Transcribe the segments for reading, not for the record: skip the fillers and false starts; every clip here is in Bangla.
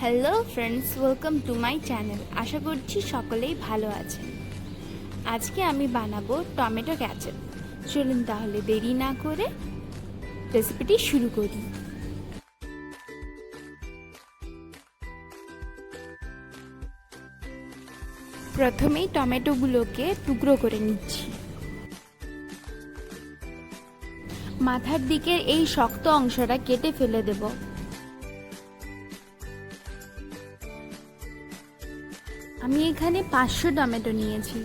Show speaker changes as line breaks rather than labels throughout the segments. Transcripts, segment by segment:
Hello friends, welcome to my channel. আশা করছি সকলেই ভালো আছেন। আজকে আমি বানাবো টমেটো কেচাপ। চলুন তাহলে দেরি না করে রেসিপিটি শুরু করি। প্রথমেই টমেটোগুলোকে টুকরো করে নিচ্ছি। মাথার দিকের এই শক্ত অংশটা কেটে ফেলে দেব। আমি এখানে 500 টমেটো নিয়েছি।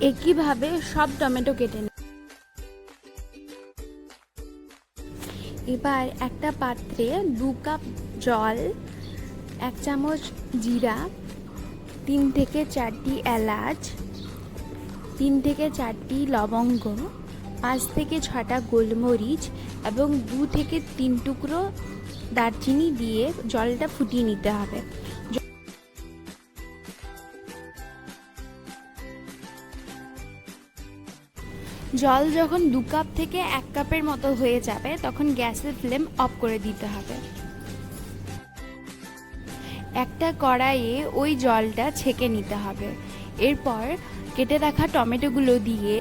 একইভাবে সব টমেটো কেটে নিই। এবার একটা পাত্রে 2 কাপ জল, 1 চামচ জিরা, 3 থেকে 4টি এলাচ, 3 থেকে 4টি লবঙ্গ, 5 থেকে 6টা গোলমরিচ এবং 2 থেকে 3 টুকরো দারচিনি দিয়ে জলটা ফুটিয়ে নিতে হবে। জল যখন 2 কাপ থেকে 1 কাপের মতো হয়ে যাবে তখন গ্যাসের ফ্লেম অফ করে দিতে হবে। একটা কড়াইয়ে ওই জলটা ছেঁকে নিতে হবে। এরপর কেটে রাখা টমেটোগুলো দিয়ে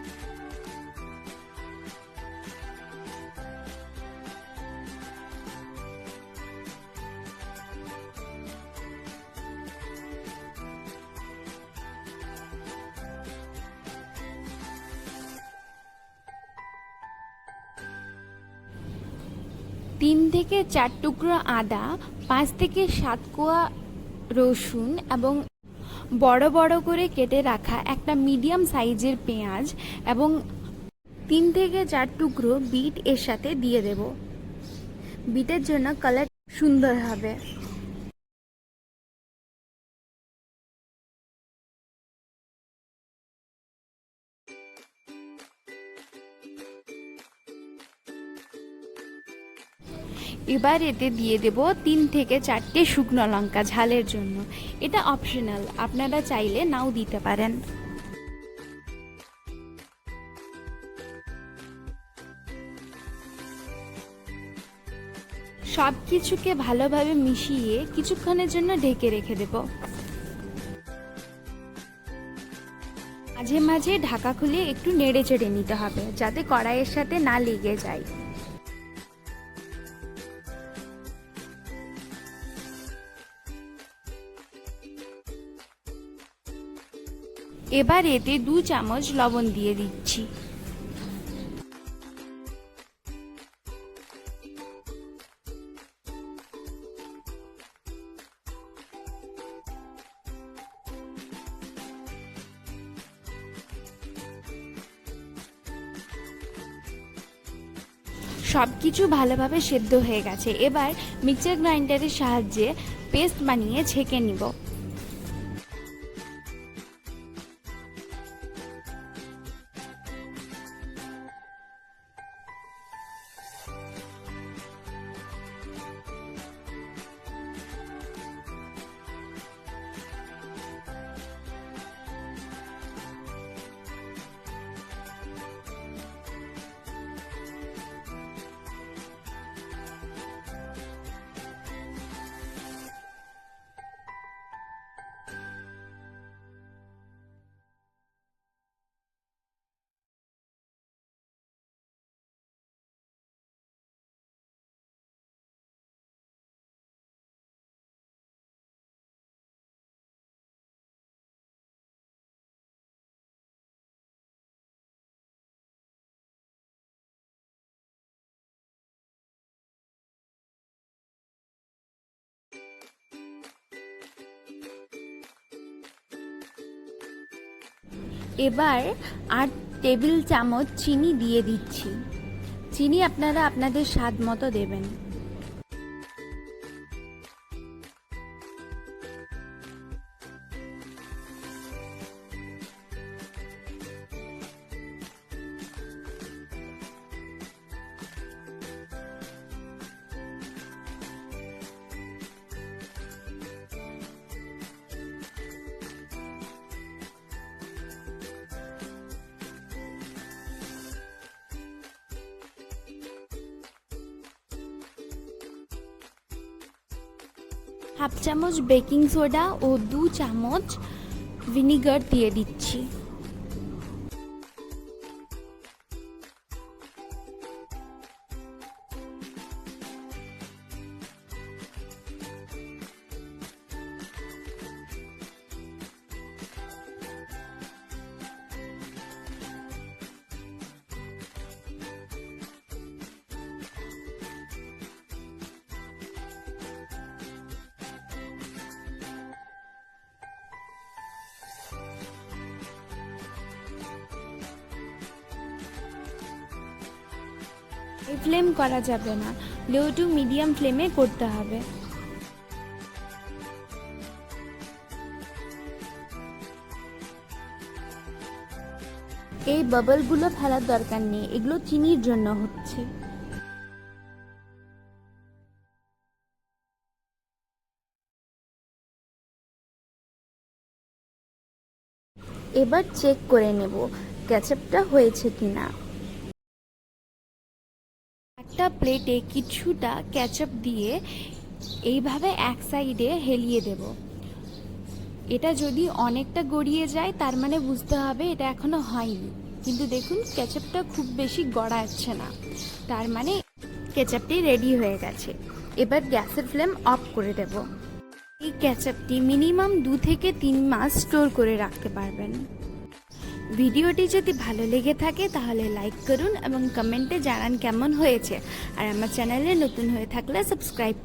তিন থেকে 4 টুকরো আদা, 5 থেকে 7 কোয়া রসুন এবং বড় বড় করে কেটে রাখা একটা মিডিয়াম সাইজের পেঁয়াজ এবং 3 থেকে 4 টুকরো বিট এর সাথে দিয়ে দেব। বিটের জন্য কালার সুন্দর হবে। এবার এতে দিয়ে দেব 3 থেকে 4টে শুকনো লঙ্কা ঝালের জন্য। এটা অপশনাল, আপনারা চাইলে নাও দিতে পারেন। সব কিছুকে ভালোভাবে মিশিয়ে কিছুক্ষণের জন্য ঢেকে রেখে দেব। মাঝে মাঝে ঢাকা খুলে একটু নেড়ে চেড়ে নিতে হবে যাতে কড়াইয়ের সাথে না লেগে যায়। এবার এতে 2 চামচ লবণ দিয়ে দিচ্ছি। সব কিছু ভালোভাবে সেদ্ধ হয়ে গেছে। এবার মিক্সার গ্রাইন্ডারের সাহায্যে পেস্ট বানিয়ে ছেঁকে নিব। এবার 8 টেবিল চামচ চিনি দিয়ে দিচ্ছি। চিনি আপনারা আপনাদের স্বাদ মতো দেবেন। হাফ চামচ বেকিং সোডা ও 2 চামচ ভিনিগার দিয়ে দিচ্ছি। হাই ফ্লেম করা যাবে না, লো টু মিডিয়াম ফ্লেমে করতে হবে। এই বাবলগুলো ফেলার দরকার নেই, এগুলো চিনির জন্য হচ্ছে। এবার চেক করে নেব কেচাপটা হয়েছে কিনা। একটা প্লেটে কিছুটা কেচাপ দিয়ে এইভাবে এক সাইডে হেলিয়ে দেব। এটা যদি অনেকটা গড়িয়ে যায় তার মানে বুঝতে হবে এটা এখনো হয়নি, কিন্তু দেখুন কেচাপটা খুব বেশি গড়াচ্ছে না, তার মানে কেচাপটি রেডি হয়ে গেছে। এবার গ্যাসের ফ্লেম অফ করে দেব। এই কেচাপটি মিনিমাম 2 থেকে 3 মাস স্টোর করে রাখতে পারবেন। ভিডিওটি যদি ভালো লেগে থাকে তাহলে লাইক করুন এবং কমেন্টে জানান কেমন হয়েছে, আর আমার চ্যানেলে নতুন হয়ে থাকলে সাবস্ক্রাইব